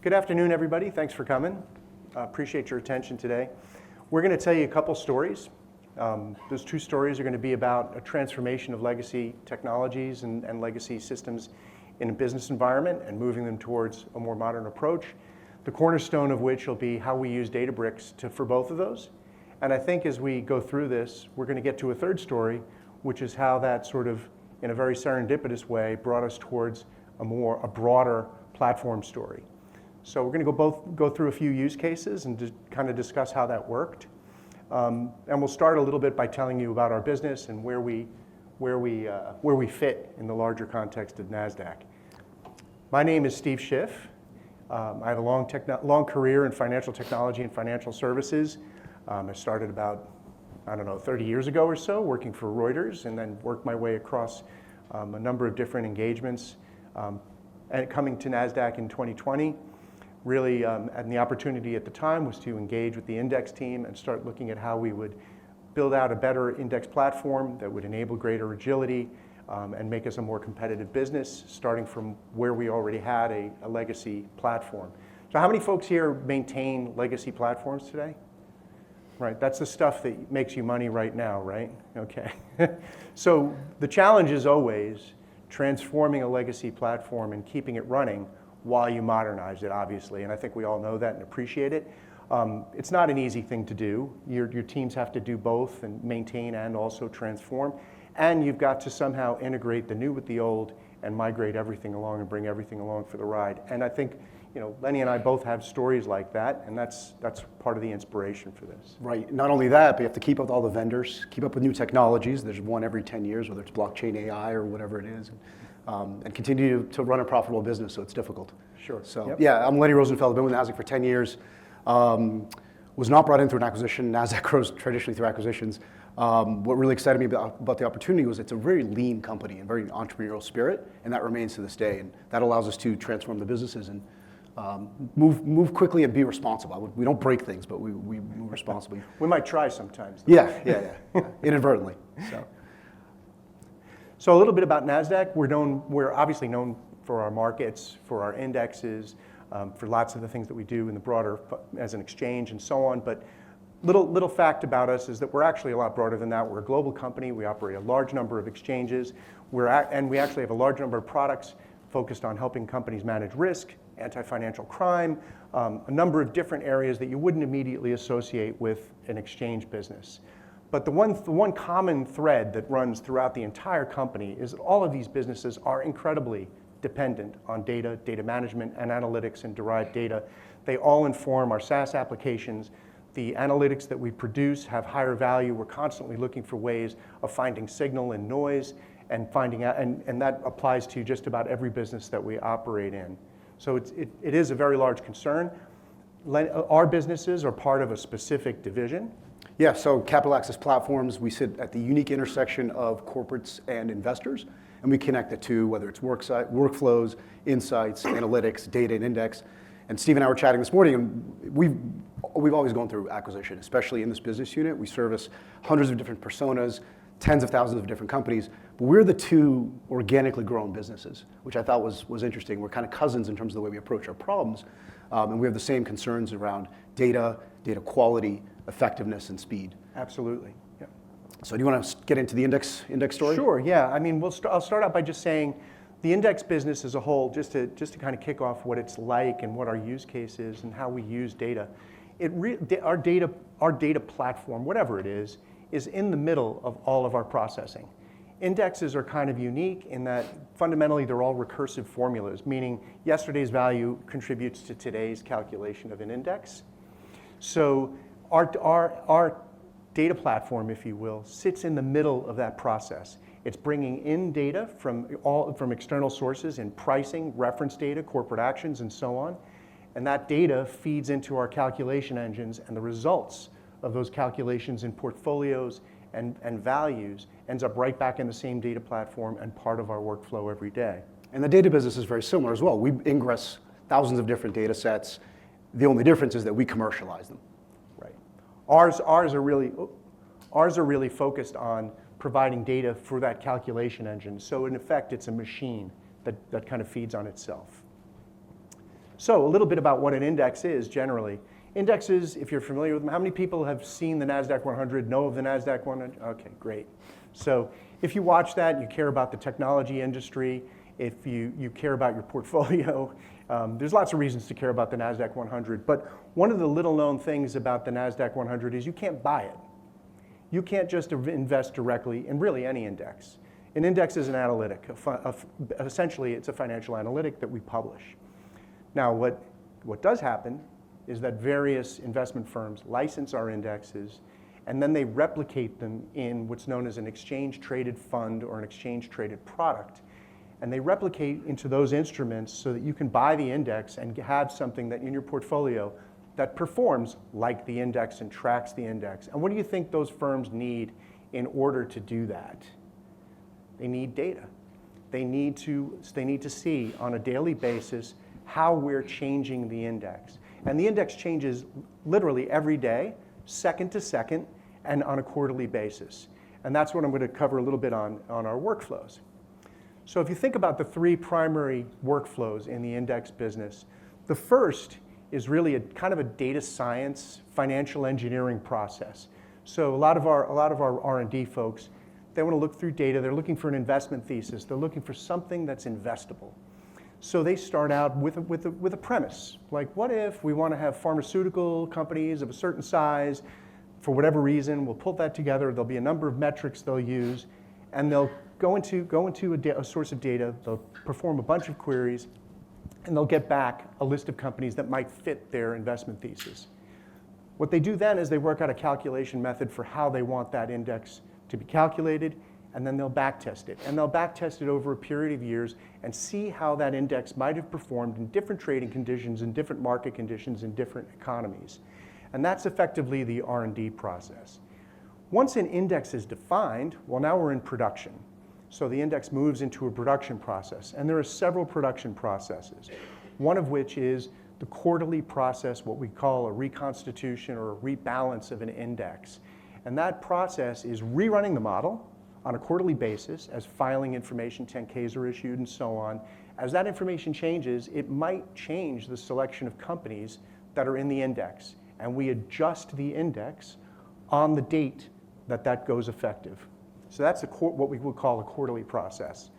Good afternoon, everybody. Thanks for coming. Appreciate your attention today. We're going to tell you a couple stories. Those two stories are going to be about a transformation of legacy technologies and legacy systems in a business environment and moving them towards a more modern approach. The cornerstone of which will be how we use Databricks for both of those. And I think as we go through this, we're going to get to a third story, which is how that sort of, in a very serendipitous way, brought us towards a broader platform story. So we're going to go through a few use cases and just kind of discuss how that worked. And we'll start a little bit by telling you about our business and where we fit in the larger context of Nasdaq. My name is Steve Schiff. I have a long career in financial technology and financial services. I started about, 30 years ago or so, working for Reuters, and then worked my way across a number of different engagements. And coming to Nasdaq in 2020, really, and the opportunity at the time was to engage with the index team and start looking at how we would build out a better index platform that would enable greater agility and make us a more competitive business, starting from where we already had a legacy platform. So how many folks here maintain legacy platforms today? Right, that's the stuff that makes you money right now, right? Okay. So the challenge is always transforming a legacy platform and keeping it running while you modernize it, obviously. And I think we all know that and appreciate it. It's not an easy thing to do. Your teams have to do both and maintain and also transform. And you've got to somehow integrate the new with the old and migrate everything along and bring everything along for the ride. And I think, Lenny and I both have stories like that, and that's part of the inspiration for this. Right. Not only that, but you have to keep up with all the vendors, keep up with new technologies. There's one every 10 years, whether it's blockchain AI or whatever it is, and continue to run a profitable business, so it's difficult. Sure. So, yep. Yeah, I'm Leonid Rosenfeld. I've been with Nasdaq for 10 years. Was not brought in through an acquisition. Nasdaq grows traditionally through acquisitions. What really excited me about the opportunity was it's a very lean company and very entrepreneurial spirit, and that remains to this day. And that allows us to transform the businesses and move quickly and be responsible. We don't break things, but we move responsibly. We might try sometimes, though. Yeah. Inadvertently. So a little bit about Nasdaq. We're obviously known for our markets, for our indexes, for lots of the things that we do in the broader as an exchange and so on. But little fact about us is that we're actually a lot broader than that. We're a global company. We operate a large number of exchanges. And we actually have a large number of products focused on helping companies manage risk, anti-financial crime, a number of different areas that you wouldn't immediately associate with an exchange business. But the one common thread that runs throughout the entire company is that all of these businesses are incredibly dependent on data management and analytics and derived data. They all inform our SaaS applications. The analytics that we produce have higher value. We're constantly looking for ways of finding signal and noise and finding out, and that applies to just about every business that we operate in. So it is a very large concern. Our businesses are part of a specific division. Yeah, so Capital Access Platforms, we sit at the unique intersection of corporates and investors, and we connect the two, whether it's workflows, insights, analytics, data, and index. And Steve and I were chatting this morning, and we've always gone through acquisition, especially in this business unit. We service hundreds of different personas, tens of thousands of different companies, but we're the two organically grown businesses, which I thought was interesting. We're kind of cousins in terms of the way we approach our problems, and we have the same concerns around data quality, effectiveness, and speed. Absolutely. Yeah. So do you want to get into the index story? Sure, yeah. I mean, I'll start out by just saying the index business as a whole, just to kind of kick off what it's like and what our use case is and how we use data. Our data platform, whatever it is in the middle of all of our processing. Indexes are kind of unique in that fundamentally they're all recursive formulas, meaning yesterday's value contributes to today's calculation of an index. So our data platform, if you will, sits in the middle of that process. It's bringing in data from external sources in pricing, reference data, corporate actions, and so on. And that data feeds into our calculation engines, and the results of those calculations in portfolios and values ends up right back in the same data platform and part of our workflow every day. And the data business is very similar as well. We ingress thousands of different data sets. The only difference is that we commercialize them. Right. Ours are really focused on providing data for that calculation engine. So in effect, it's a machine that kind of feeds on itself. So a little bit about what an index is generally. Indexes, if you're familiar with them, how many people have seen the Nasdaq 100, know of the Nasdaq 100? Okay, great. So if you watch that, you care about the technology industry, if you care about your portfolio, there's lots of reasons to care about the Nasdaq 100. But one of the little known things about the Nasdaq 100 is you can't buy it. You can't just invest directly in really any index. An index is an analytic. Essentially, it's a financial analytic that we publish. Now, what does happen is that various investment firms license our indexes, and then they replicate them in what's known as an exchange-traded fund or an exchange-traded product. And they replicate into those instruments so that you can buy the index and have something that in your portfolio that performs like the index and tracks the index. And what do you think those firms need in order to do that? They need data. They need to see on a daily basis how we're changing the index. And the index changes literally every day, second to second, and on a quarterly basis. And that's what I'm going to cover a little bit on our workflows. So if you think about the three primary workflows in the index business, the first is really kind of a data science, financial engineering process. So a lot of our R&D folks, they want to look through data. They're looking for an investment thesis. They're looking for something that's investable. So they start out with a premise, like what if we want to have pharmaceutical companies of a certain size, for whatever reason, we'll pull that together. There'll be a number of metrics they'll use, and they'll go into a source of data. They'll perform a bunch of queries, and they'll get back a list of companies that might fit their investment thesis. What they do then is they work out a calculation method for how they want that index to be calculated, and then they'll backtest it. And they'll backtest it over a period of years and see how that index might have performed in different trading conditions, in different market conditions, in different economies. And that's effectively the R&D process. Once an index is defined, well, now we're in production. So the index moves into a production process. And there are several production processes, one of which is the quarterly process, what we call a reconstitution or a rebalance of an index. And that process is rerunning the model on a quarterly basis as filing information, 10Ks are issued, and so on. As that information changes, it might change the selection of companies that are in the index. And we adjust the index on the date that goes effective. So that's what we would call a quarterly process.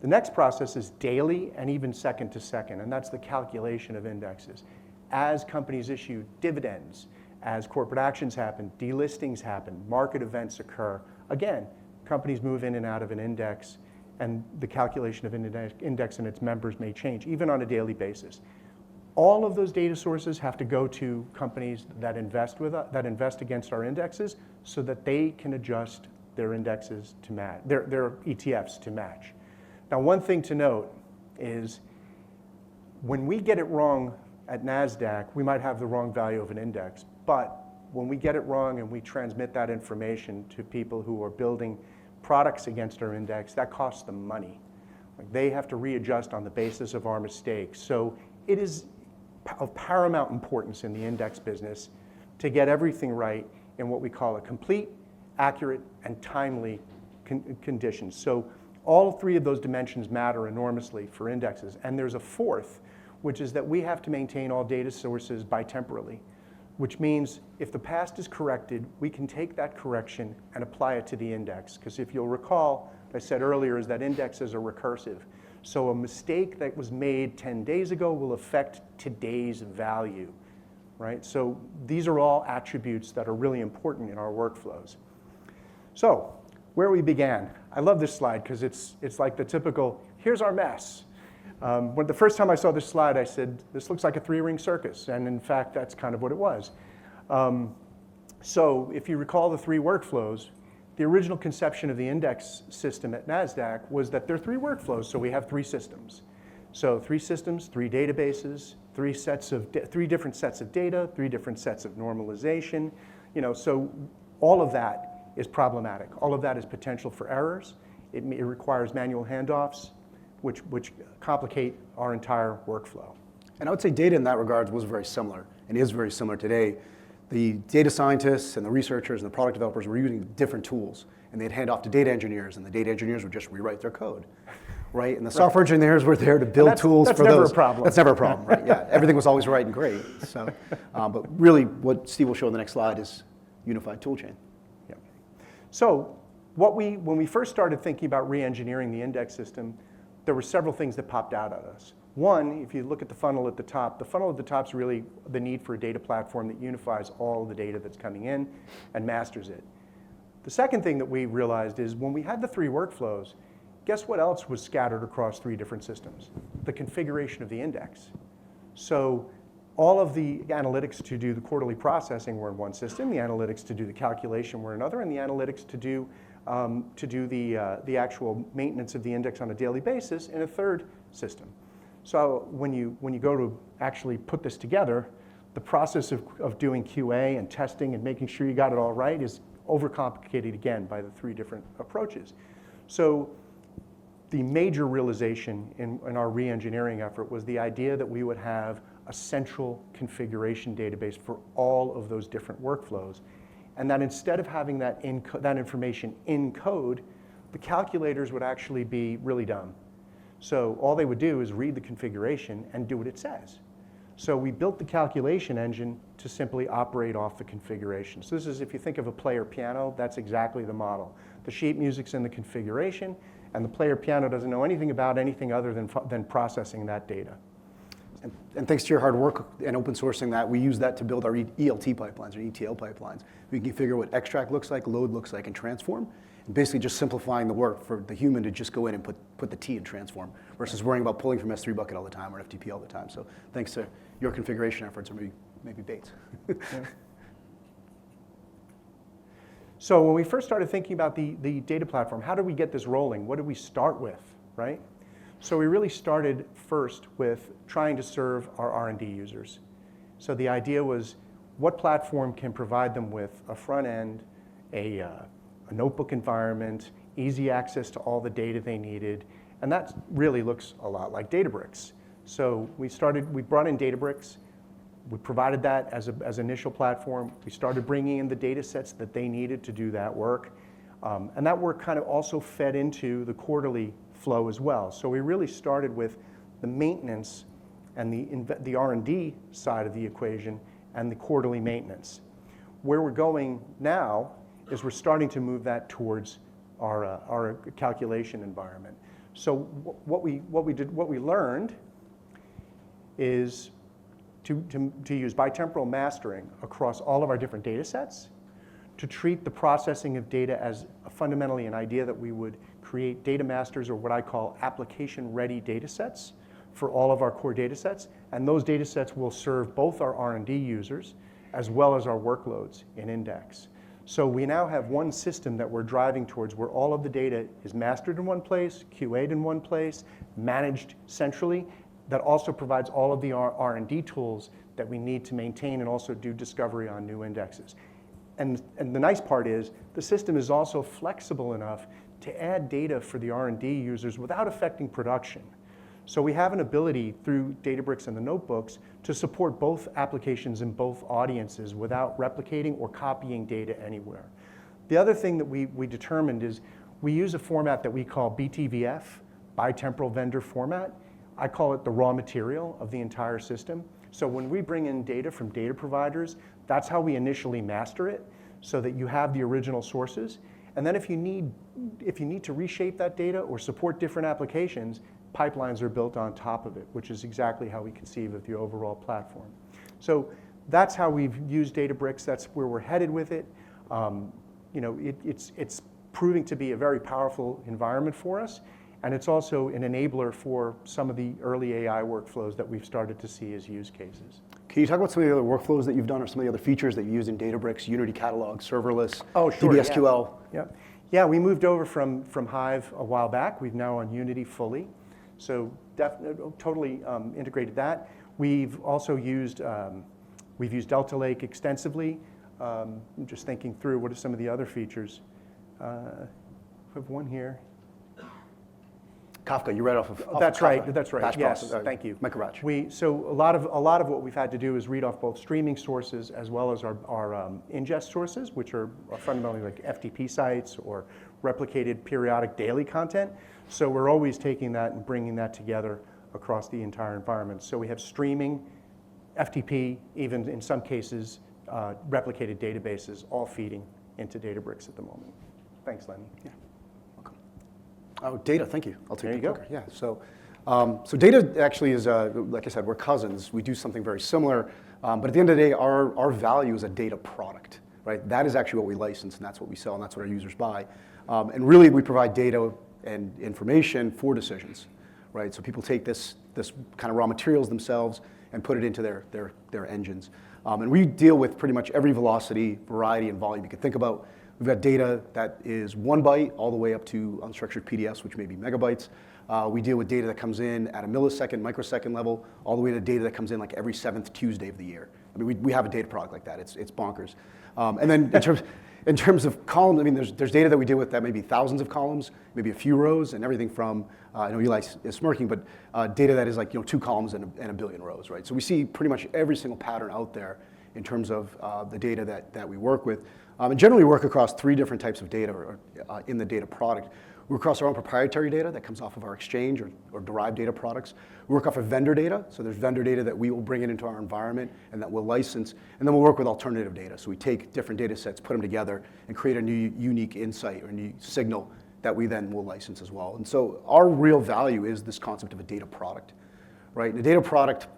The next process is daily and even second to second, and that's the calculation of indexes. As companies issue dividends, as corporate actions happen, delistings happen, market events occur, again, companies move in and out of an index, and the calculation of an index and its members may change, even on a daily basis. All of those data sources have to go to companies that invest against our indexes so that they can adjust their indexes to match, their ETFs to match. Now, one thing to note is when we get it wrong at Nasdaq, we might have the wrong value of an index, but when we get it wrong and we transmit that information to people who are building products against our index, that costs them money. Like they have to readjust on the basis of our mistakes. So it is of paramount importance in the index business to get everything right in what we call a complete, accurate, and timely conditions. So all three of those dimensions matter enormously for indexes. And there's a fourth, which is that we have to maintain all data sources bitemporally, which means if the past is corrected, we can take that correction and apply it to the index. Because if you'll recall, I said earlier, is that indexes are recursive. So a mistake that was made 10 days ago will affect today's value, right? So these are all attributes that are really important in our workflows. So where we began, I love this slide because it's like the typical, here's our mess. When the first time I saw this slide, I said, this looks like a three-ring circus. And in fact, that's kind of what it was. So if you recall the three workflows, the original conception of the index system at Nasdaq was that there are three workflows, so we have three systems. So three systems, three databases, three different sets of data, three different sets of normalization. So all of that is problematic. All of that is potential for errors. It requires manual handoffs, which complicate our entire workflow. And I would say data in that regard was very similar and is very similar today. The data scientists and the researchers and the product developers were using different tools, and they'd hand off to data engineers, and the data engineers would just rewrite their code. right? And the software engineers were there to build tools for those. That's never a problem. That's never a problem, right? Yeah, everything was always right and great. So, but really, what Steve will show on the next slide is unified toolchain. Yeah. So, when we first started thinking about re-engineering the index system, there were several things that popped out at us. One, if you look at the funnel at the top is really the need for a data platform that unifies all the data that's coming in and masters it. The second thing that we realized is when we had the 3 workflows, guess what else was scattered across 3 different systems? The configuration of the index. So all of the analytics to do the quarterly processing were in one system, the analytics to do the calculation were in another, and the analytics to do the actual maintenance of the index on a daily basis in a third system. So when you go to actually put this together, the process of doing QA and testing and making sure you got it all right is overcomplicated again by the 3 different approaches. So the major realization in our re-engineering effort was the idea that we would have a central configuration database for all of those different workflows, and that instead of having that information in code, the calculators would actually be really dumb. So all they would do is read the configuration and do what it says. So we built the calculation engine to simply operate off the configuration. So this is, if you think of a player piano, that's exactly the model. The sheet music's in the configuration, and the player piano doesn't know anything about anything other than processing that data. And thanks to your hard work and open sourcing that, we use that to build our ELT pipelines, or ETL pipelines. We can figure what extract looks like, load looks like, and transform. And basically just simplifying the work for the human to just go in and put the T in transform versus worrying about pulling from S3 bucket all the time or FTP all the time. So thanks to your configuration efforts, or maybe Bates. Yeah. So when we first started thinking about the data platform, how did we get this rolling? What did we start with, right? So we really started first with trying to serve our R&D users. So the idea was, what platform can provide them with a front end, a notebook environment, easy access to all the data they needed, and that really looks a lot like Databricks. So we brought in Databricks, we provided that as an initial platform. We started bringing in the data sets that they needed to do that work, and that work kind of also fed into the quarterly flow as well. So we really started with the maintenance and the R&D side of the equation and the quarterly maintenance. Where we're going now is we're starting to move that towards our calculation environment. So what we learned is to use bitemporal mastering across all of our different data sets, to treat the processing of data as fundamentally an idea that we would create data masters, or what I call application-ready data sets for all of our core data sets, and those data sets will serve both our R&D users as well as our workloads in index. So we now have one system that we're driving towards where all of the data is mastered in one place, QA'd in one place, managed centrally, that also provides all of the R&D tools that we need to maintain and also do discovery on new indexes. And the nice part is the system is also flexible enough to add data for the R&D users without affecting production. So we have an ability through Databricks and the notebooks to support both applications in both audiences without replicating or copying data anywhere. The other thing that we determined is we use a format that we call BTVF, bitemporal vendor format. I call it the raw material of the entire system. So when we bring in data from data providers, that's how we initially master it, so that you have the original sources. And then if you need to reshape that data or support different applications, pipelines are built on top of it, which is exactly how we conceive of the overall platform. So that's how we've used Databricks. That's where we're headed with it. It's proving to be a very powerful environment for us, and it's also an enabler for some of the early AI workflows that we've started to see as use cases. Can you talk about some of the other workflows that you've done, or some of the other features that you use in Databricks, Unity Catalog, serverless, DBSQL? Yeah, we moved over from Hive a while back. We've now on Unity fully. So totally integrated that. We've also used Delta Lake extensively. I'm just thinking through what are some of the other features. We have one here. Kafka, you read off of That's right. Batch Yes, process, thank you. Microbatch. So a lot of what we've had to do is read off both streaming sources as well as our ingest sources, which are fundamentally like FTP sites or replicated periodic daily content. So we're always taking that and bringing that together across the entire environment. So we have streaming, FTP, even in some cases, replicated databases, all feeding into Databricks at the moment. Thanks, Lenny. Yeah, welcome. Oh, data, thank you. I'll take There the you go. clicker. Yeah, so data actually is, like I said, we're cousins. We do something very similar, but at the end of the day, our value is a data product, right? That is actually what we license, and that's what we sell, and that's what our users buy. And really, we provide data and information for decisions, right? So people take this kind of raw materials themselves and put it into their engines. And we deal with pretty much every velocity, variety, and volume you can think about. We've got data that is 1 byte all the way up to unstructured PDFs, which may be megabytes. We deal with data that comes in at a millisecond, microsecond level, all the way to data that comes in like every 7th Tuesday of the year. I mean, we have a data product like that. It's bonkers. And then in terms of columns, I mean, there's data that we deal with that may be thousands of columns, maybe a few rows, and everything from, I know Eli is smirking, but data that is like 2 columns and a billion rows, right? So we see pretty much every single pattern out there in terms of the data that we work with. And generally we work across 3 different types of data in the data product. We work across our own proprietary data that comes off of our exchange or derived data products. We work off of vendor data, so there's vendor data that we will bring into our environment and that we'll license, and then we'll work with alternative data. So we take different data sets, put them together, and create a new unique insight or a new signal that we then will license as well. And so our real value is this concept of a data product, right? And a data product,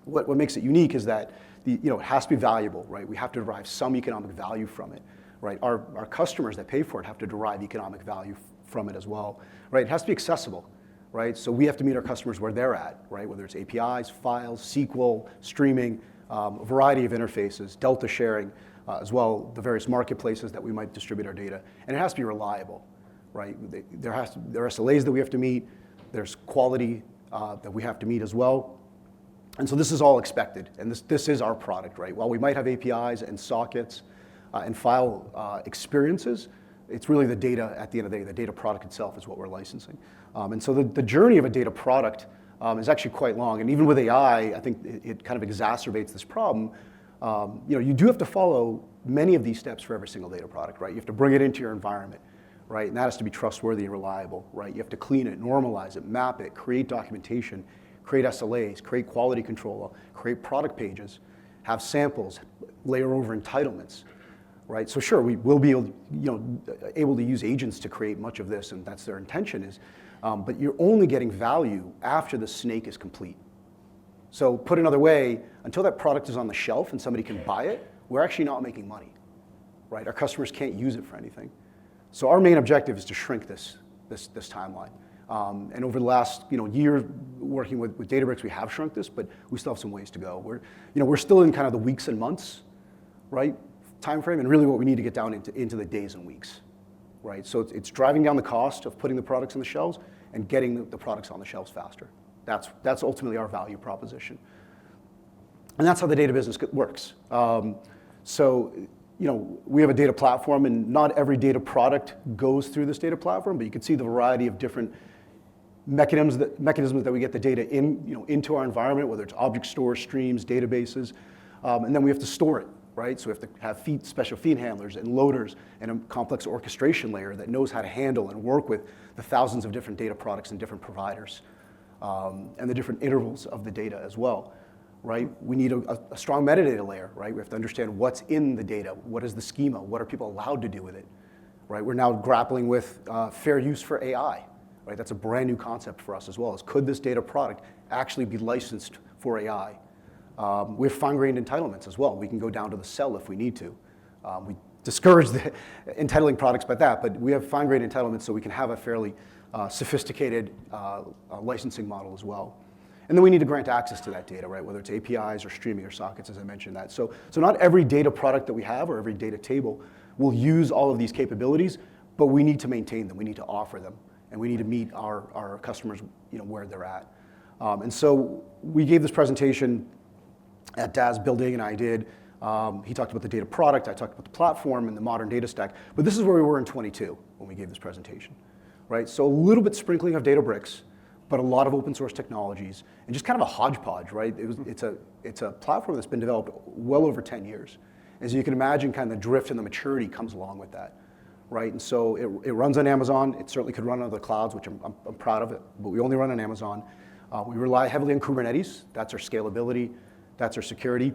what makes it unique is that it has to be valuable, right? We have to derive some economic value from it, right? Our customers that pay for it have to derive economic value from it as well, right? It has to be accessible, right? So we have to meet our customers where they're at, right? Whether it's APIs, files, SQL, streaming, a variety of interfaces, delta sharing, as well the various marketplaces that we might distribute our data. And it has to be reliable, right? There are SLAs that we have to meet. There's quality that we have to meet as well. And so this is all expected, and this is our product, right? While we might have APIs and sockets and file experiences, it's really the data at the end of the day. The data product itself is what we're licensing. And so the journey of a data product is actually quite long. And even with AI, I think it kind of exacerbates this problem. You do have to follow many of these steps for every single data product, right? You have to bring it into your environment, right? And that has to be trustworthy and reliable, right? You have to clean it, normalize it, map it, create documentation, create SLAs, create quality control, create product pages, have samples, layer over entitlements, right? So sure, we will be able to use agents to create much of this, and that's their intention is, but you're only getting value after the snake is complete. So put another way, until that product is on the shelf and somebody can buy it, we're actually not making money, right? Our customers can't use it for anything. So our main objective is to shrink this timeline. And over the last year working with Databricks, we have shrunk this, but we still have some ways to go. We're still in kind of the weeks and months, right, time frame, and really what we need to get down into the days and weeks, right? So it's driving down the cost of putting the products on the shelves and getting the products on the shelves faster. That's ultimately our value proposition. And that's how the data business works. We have a data platform, and not every data product goes through this data platform, but you can see the variety of different mechanisms that we get the data into our environment, whether it's object stores, streams, databases, and then we have to store it, right? So we have to have special feed handlers and loaders and a complex orchestration layer that knows how to handle and work with the thousands of different data products and different providers, and the different intervals of the data as well. Right? We need a strong metadata layer, right? We have to understand what's in the data, what is the schema, what are people allowed to do with it, right? We're now grappling with fair use for AI, right? That's a brand new concept for us as well, is could this data product actually be licensed for AI? We have fine-grained entitlements as well. We can go down to the cell if we need to. We discourage the entitling products by that, but we have fine-grained entitlements so we can have a fairly sophisticated licensing model as well. And then we need to grant access to that data, right? Whether it's APIs or streaming or sockets, as I mentioned that. So not every data product that we have or every data table will use all of these capabilities, but we need to maintain them. We need to offer them, and we need to meet our customers, where they're at. And so we gave this presentation at DAS Building, and I did. He talked about the data product. I talked about the platform and the modern data stack. But this is where we were in 22 when we gave this presentation, right? So a little bit sprinkling of Databricks, but a lot of open source technologies, and just kind of a hodgepodge, right? It's a platform that's been developed well over 10 years. As you can imagine, kind of the drift and the maturity comes along with that, right? And so it runs on Amazon. It certainly could run on other clouds, which I'm proud of it, but we only run on Amazon. We rely heavily on Kubernetes. That's our scalability. That's our security.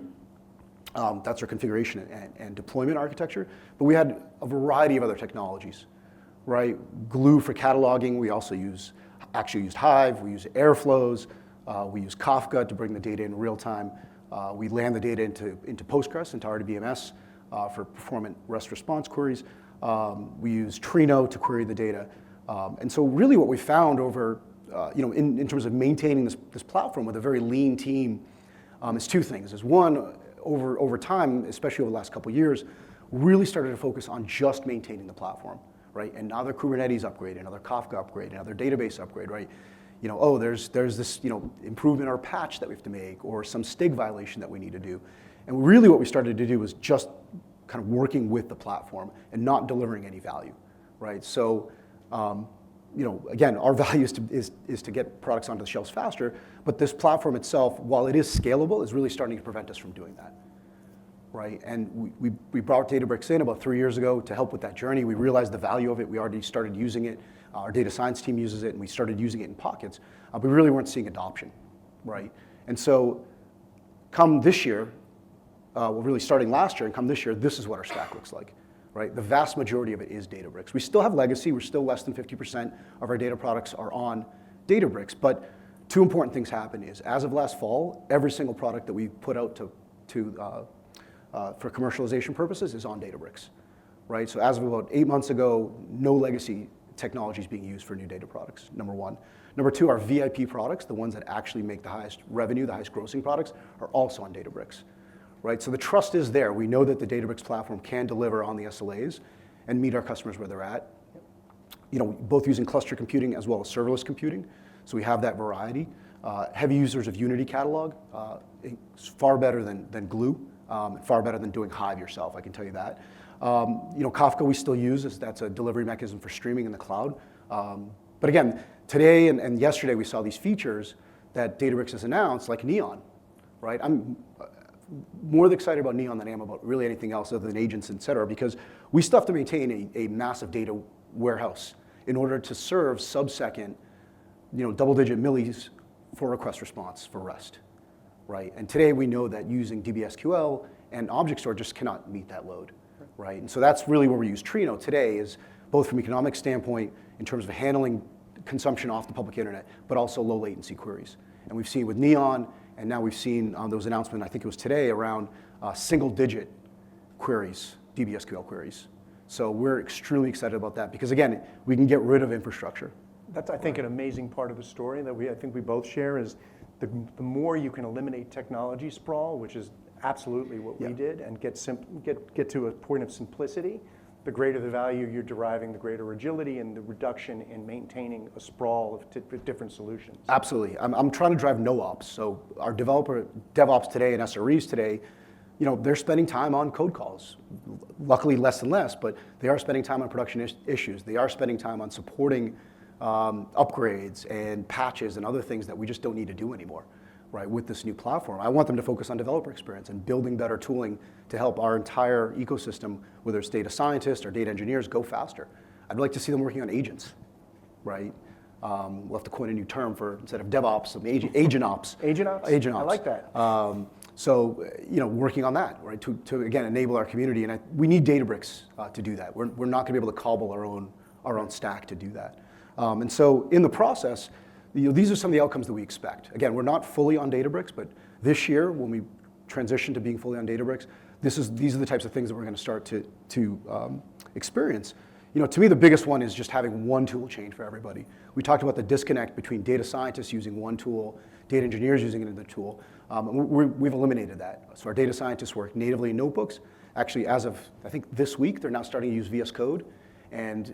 That's our configuration and deployment architecture. But we had a variety of other technologies, right? Glue for cataloging. We also used Hive. We use Airflows. We use Kafka to bring the data in real time. We land the data into Postgres, into RDBMS for performant REST response queries. We use Trino to query the data. And so really what we found over, in terms of maintaining this platform with a very lean team is two things. Is one, over time, especially over the last couple of years, really started to focus on just maintaining the platform, right? Another Kubernetes upgrade, another Kafka upgrade, another database upgrade, right? There's this, improvement or patch that we have to make or some STIG violation that we need to do. And really what we started to do was just kind of working with the platform and not delivering any value, right? So, again, our value is to get products onto the shelves faster, but this platform itself, while it is scalable, is really starting to prevent us from doing that, right? And we brought Databricks in about 3 years ago to help with that journey. We realized the value of it. We already started using it. Our data science team uses it, and we started using it in pockets. But we really weren't seeing adoption, right? And so come this year, really starting last year and come this year, this is what our stack looks like, right? The vast majority of it is Databricks. We still have legacy. We're still less than 50% of our data products are on Databricks. But two important things happen is, as of last fall, every single product that we put out for commercialization purposes is on Databricks, right? So as of about 8 months ago, no legacy technology is being used for new data products, number one. Number two, our VIP products, the ones that actually make the highest revenue, the highest grossing products, are also on Databricks, right? So the trust is there. We know that the Databricks platform can deliver on the SLAs and meet our customers where they're at, both using cluster computing as well as serverless computing. So we have that variety. Heavy users of Unity Catalog. It's far better than Glue, far better than doing Hive yourself, I can tell you that. Kafka we still use, that's a delivery mechanism for streaming in the cloud. But again, today and yesterday we saw these features that Databricks has announced, like Neon, right? I'm more excited about Neon than I am about really anything else other than agents, et cetera, because we still have to maintain a massive data warehouse in order to serve sub-second, double-digit millis for request response for REST, right? And today we know that using DBSQL and object store just cannot meet that load, right? And so that's really where we use Trino today, is both from an economic standpoint in terms of handling consumption off the public internet, but also low latency queries. And we've seen with Neon, and now we've seen those announcements, I think it was today, around single-digit queries, DBSQL queries. So we're extremely excited about that because, again, we can get rid of infrastructure. That's, I think, an amazing part of the story that I think we both share is the more you can eliminate technology sprawl, which is absolutely what we did, and get to a point of simplicity, the greater the value you're deriving, the greater agility and the reduction in maintaining a sprawl of different solutions. Absolutely. I'm trying to drive no ops. So our DevOps today and SREs today, they're spending time on code calls. Luckily less and less, but they are spending time on production issues. They are spending time on supporting upgrades and patches and other things that we just don't need to do anymore, right, with this new platform. I want them to focus on developer experience and building better tooling to help our entire ecosystem, whether it's data scientists or data engineers, go faster. I'd like to see them working on agents, right? We'll have to coin a new term for, instead of DevOps, some agent ops. Agent ops? Agent ops. I like that. So, working on that, right, to again, enable our community. And we need Databricks to do that. We're not gonna be able to cobble our own stack to do that. And so in the process, these are some of the outcomes that we expect. Again, we're not fully on Databricks, but this year, when we transition to being fully on Databricks, these are the types of things that we're gonna start to experience. To me, the biggest one is just having one tool chain for everybody. We talked about the disconnect between data scientists using one tool, data engineers using another tool. We've eliminated that. So our data scientists work natively in notebooks. Actually, as of, I think this week, they're now starting to use VS Code and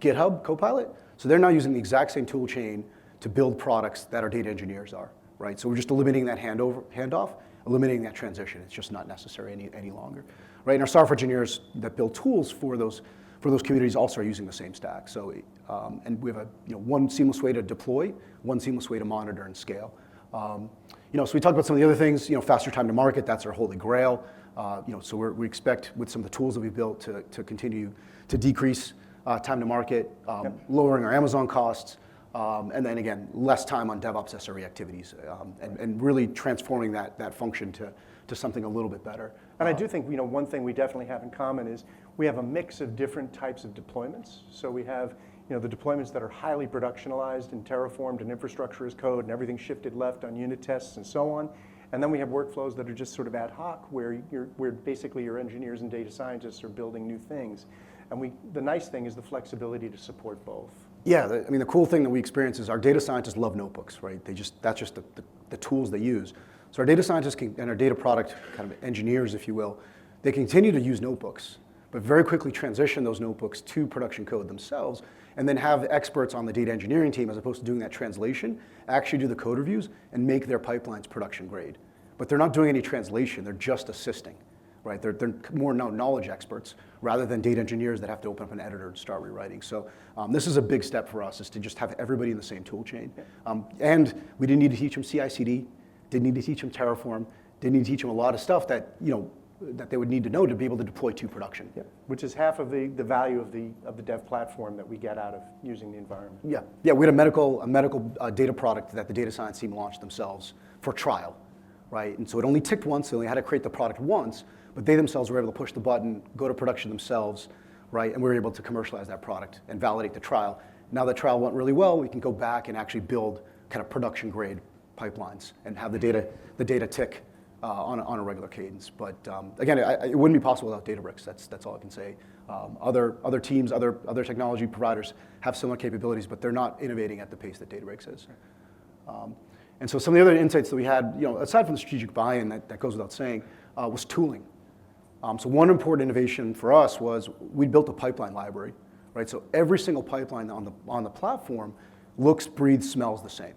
GitHub Copilot. So they're now using the exact same tool chain to build products that our data engineers are, right? So we're just eliminating that handoff, eliminating that transition. It's just not necessary any longer, right? And our software engineers that build tools for those communities also are using the same stack. So, and we have one seamless way to deploy, one seamless way to monitor and scale. So we talked about some of the other things, faster time to market, that's our holy grail. So we expect with some of the tools that we've built to continue to decrease time to market, lowering our Amazon costs, and then again, less time on DevOps SRE activities, and really transforming that function to something a little bit better. And I do think one thing we definitely have in common is we have a mix of different types of deployments. So we have the deployments that are highly productionalized and terraformed and infrastructure as code and everything shifted left on unit tests and so on. And then we have workflows that are just sort of ad hoc, where basically your engineers and data scientists are building new things. And the nice thing is the flexibility to support both. Yeah, the cool thing that we experience is our data scientists love notebooks, right? That's just the tools they use. So our data scientists and our data product kind of engineers, if you will, they continue to use notebooks, but very quickly transition those notebooks to production code themselves, and then have experts on the data engineering team, as opposed to doing that translation, actually do the code reviews and make their pipelines production grade. But they're not doing any translation, they're just assisting, right? They're more now knowledge experts rather than data engineers that have to open up an editor and start rewriting. So this is a big step for us, is to just have everybody in the same tool chain. And we didn't need to teach them CI/CD, didn't need to teach them Terraform, didn't need to teach them a lot of stuff that that they would need to know to be able to deploy to production. Yep. Which is half of the value of the dev platform that we get out of using the environment. Yeah. We had a medical data product that the data science team launched themselves for trial, right? And so it only ticked once. They only had to create the product once, but they themselves were able to push the button, go to production themselves, right? And we were able to commercialize that product and validate the trial. Now that trial went really well, we can go back and actually build kind of production grade pipelines and have the data tick on a regular cadence. But again, it wouldn't be possible without Databricks. That's all I can say. Other teams, other technology providers have similar capabilities, but they're not innovating at the pace that Databricks is. And so some of the other insights that we had, aside from the strategic buy-in that goes without saying, was tooling. So one important innovation for us was we built a pipeline library, right? So every single pipeline on the platform looks, breathes, smells the same,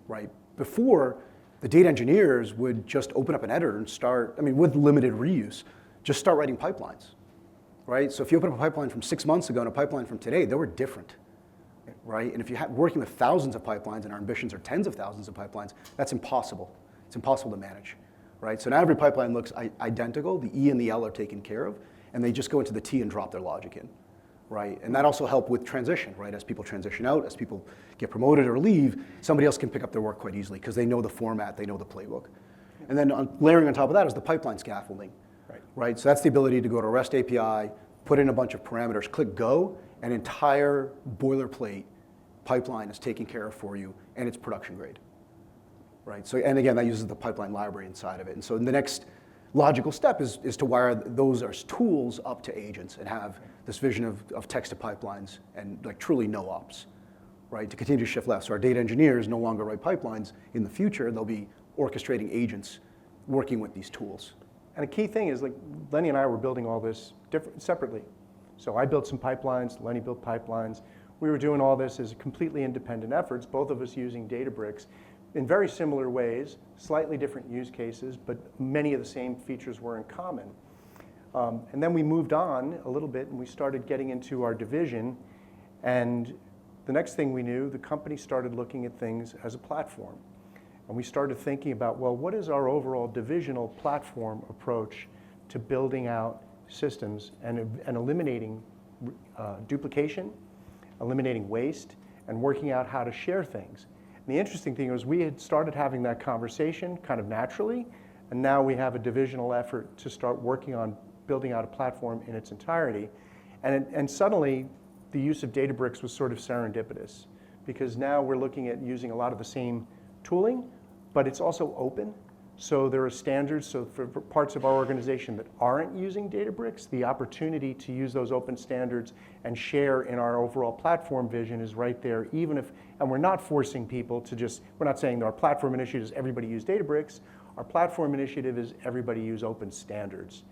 right? Before, the data engineers would just open up an editor and start, with limited reuse, just start writing pipelines, right? So if you open up a pipeline from 6 months ago and a pipeline from today, they were different, right? And if you're working with thousands of pipelines, and our ambitions are tens of thousands of pipelines, that's impossible. It's impossible to manage, right? So now every pipeline looks identical. The E and the L are taken care of, and they just go into the T and drop their logic in, right? And that also helped with transition, right? As people transition out, as people get promoted or leave, somebody else can pick up their work quite easily because they know the format, they know the playbook. And then layering on top of that is the pipeline scaffolding, right? So that's the ability to go to a REST API, put in a bunch of parameters, click go, an entire boilerplate pipeline is taken care of for you, and it's production grade, right? So, and again, that uses the pipeline library inside of it. And so the next logical step is to wire those as tools up to agents and have this vision of text to pipelines and like truly no ops, right? To continue to shift left. So our data engineers no longer write pipelines. In the future, they'll be orchestrating agents working with these tools. And a key thing is, like, Lenny and I were building all this separately. So I built some pipelines, Lenny built pipelines. We were doing all this as completely independent efforts, both of us using Databricks in very similar ways, slightly different use cases, but many of the same features were in common. And then we moved on a little bit and we started getting into our division, and the next thing we knew, the company started looking at things as a platform. And we started thinking about, well, what is our overall divisional platform approach to building out systems and eliminating duplication, eliminating waste, and working out how to share things. And the interesting thing was we had started having that conversation kind of naturally, and now we have a divisional effort to start working on building out a platform in its entirety. And suddenly, the use of Databricks was sort of serendipitous, because now we're looking at using a lot of the same tooling, but it's also open. So there are standards. So for parts of our organization that aren't using Databricks, the opportunity to use those open standards and share in our overall platform vision is right there, even if, and we're not forcing people to just, we're not saying that our platform initiative is everybody use Databricks. Our platform initiative is everybody use open standards.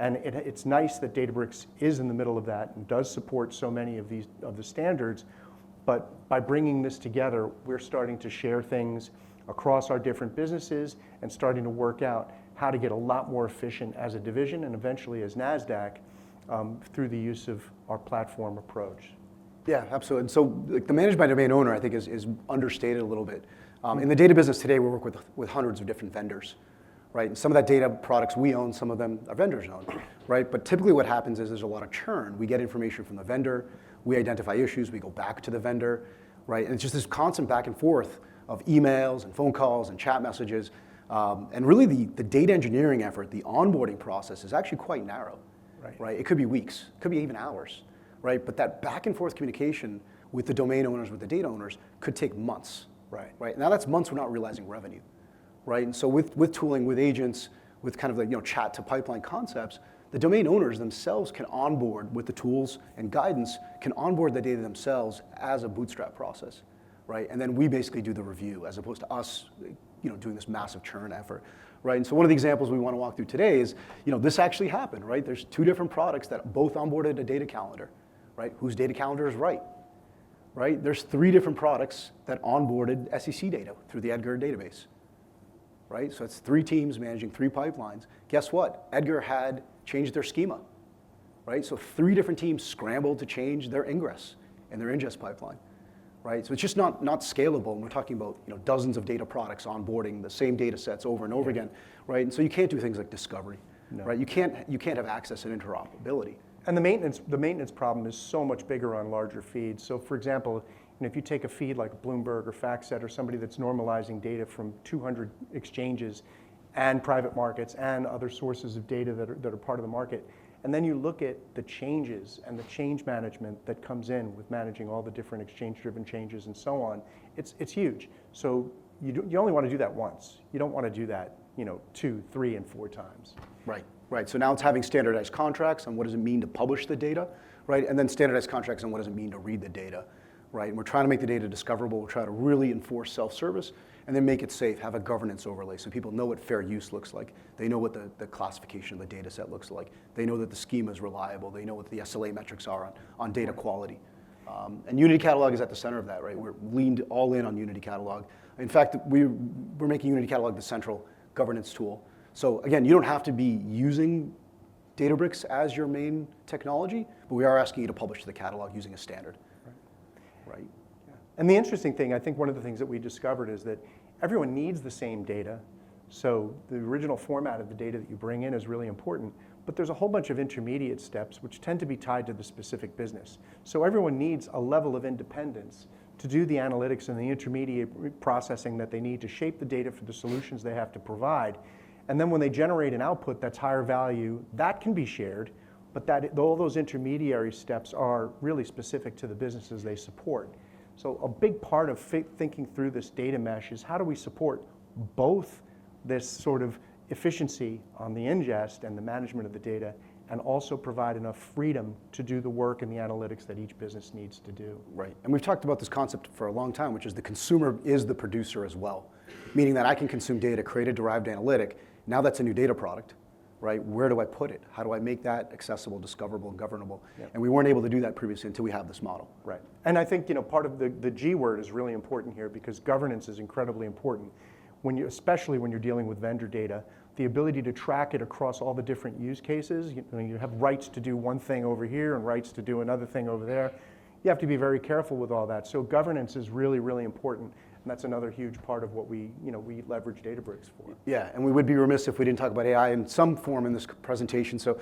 And it's nice that Databricks is in the middle of that and does support so many of the standards, but by bringing this together, we're starting to share things across our different businesses and starting to work out how to get a lot more efficient as a division and eventually as Nasdaq through the use of our platform approach. Yeah, absolutely. And so like, the managed by domain owner, I think, is understated a little bit. In the data business today, we work with hundreds of different vendors, right? And some of that data products we own, some of them our vendors own, right? But typically what happens is there's a lot of churn. We get information from the vendor, we identify issues, we go back to the vendor, right? And it's just this constant back and forth of emails and phone calls and chat messages. And really the data engineering effort, the onboarding process is actually quite narrow, right? It could be weeks, it could be even hours, right? But that back and forth communication with the domain owners, with the data owners, could take months, right? Now that's months we're not realizing revenue, right? And so with tooling, with agents, with kind of like chat to pipeline concepts, the domain owners themselves can onboard with the tools and guidance, can onboard the data themselves as a bootstrap process, right? And then we basically do the review as opposed to us doing this massive churn effort, right? And so one of the examples we want to walk through today is, this actually happened, right? There's two different products that both onboarded a data calendar, right? Whose data calendar is right? There's 3 different products that onboarded SEC data through the Edgar database, right? So it's 3 teams managing 3 pipelines. Guess what? Edgar had changed their schema, right? So 3 different teams scrambled to change their ingress and their ingest pipeline, right? So it's just not scalable. And we're talking about dozens of data products onboarding the same data sets over and over again, right? And so you can't do things like discovery, right? You can't have access and interoperability. And the maintenance problem is so much bigger on larger feeds. So for example, if you take a feed like Bloomberg or FactSet or somebody that's normalizing data from 200 exchanges and private markets and other sources of data that are part of the market, and then you look at the changes and the change management that comes in with managing all the different exchange-driven changes and so on, it's huge. So you only want to do that once. You don't want to do that 2, 3, and 4 times. Right. So now it's having standardized contracts on what does it mean to publish the data, right? And then standardized contracts on what does it mean to read the data, right? And we're trying to make the data discoverable. We're trying to really enforce self-service and then make it safe, have a governance overlay so people know what fair use looks like. They know what the classification of the data set looks like. They know that the schema is reliable. They know what the SLA metrics are on data quality. And Unity Catalog is at the center of that, right? We're leaned all in on Unity Catalog. In fact, we're making Unity Catalog the central governance tool. So again, you don't have to be using Databricks as your main technology, but we are asking you to publish to the catalog using a standard. Right? Yeah. And the interesting thing, I think one of the things that we discovered is that everyone needs the same data. So the original format of the data that you bring in is really important, but there's a whole bunch of intermediate steps which tend to be tied to the specific business. So everyone needs a level of independence to do the analytics and the intermediate processing that they need to shape the data for the solutions they have to provide. And then when they generate an output that's higher value, that can be shared, but all those intermediary steps are really specific to the businesses they support. So a big part of thinking through this data mesh is how do we support both this sort of efficiency on the ingest and the management of the data, and also provide enough freedom to do the work and the analytics that each business needs to do. Right, and we've talked about this concept for a long time, which is the consumer is the producer as well, meaning that I can consume data, create a derived analytic. Now that's a new data product, right? Where do I put it? How do I make that accessible, discoverable, and governable? Yep. And we weren't able to do that previously until we have this model. Right, and I think part of the G word is really important here because governance is incredibly important. Especially when you're dealing with vendor data, the ability to track it across all the different use cases. You have rights to do one thing over here and rights to do another thing over there. You have to be very careful with all that. So governance is really, really important. And that's another huge part of what we leverage Databricks for. Yeah, and we would be remiss if we didn't talk about AI in some form in this presentation. So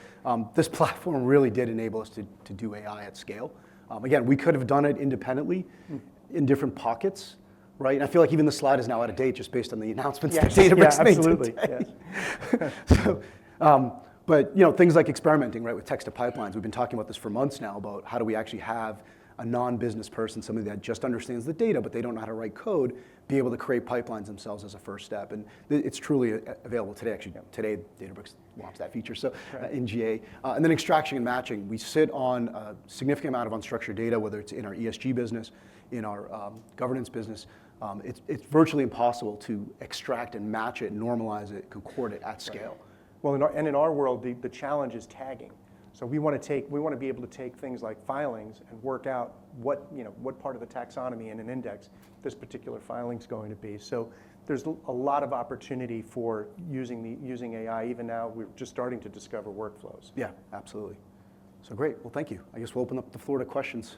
this platform really did enable us to do AI at scale. Again, we could have done it independently in different pockets, right? And I feel like even the slide is now out of date just based on the announcements that Databricks made today. So, but things like experimenting, right, with text to pipelines. We've been talking about this for months now about how do we actually have a non-business person, somebody that just understands the data, but they don't know how to write code, be able to create pipelines themselves as a first step. And it's truly available today. Actually, today Databricks launched that feature, so in GA. And then extraction and matching. We sit on a significant amount of unstructured data, whether it's in our ESG business, in our governance business. It's virtually impossible to extract and match it, normalize it, concord it at scale. Well, in our world, the challenge is tagging. So we want to be able to take things like filings and work out what part of the taxonomy in an index this particular filing is going to be. So there's a lot of opportunity for using AI. Even now, we're just starting to discover workflows. Yeah, absolutely. So great. Well, thank you. I guess we'll open up the floor to questions.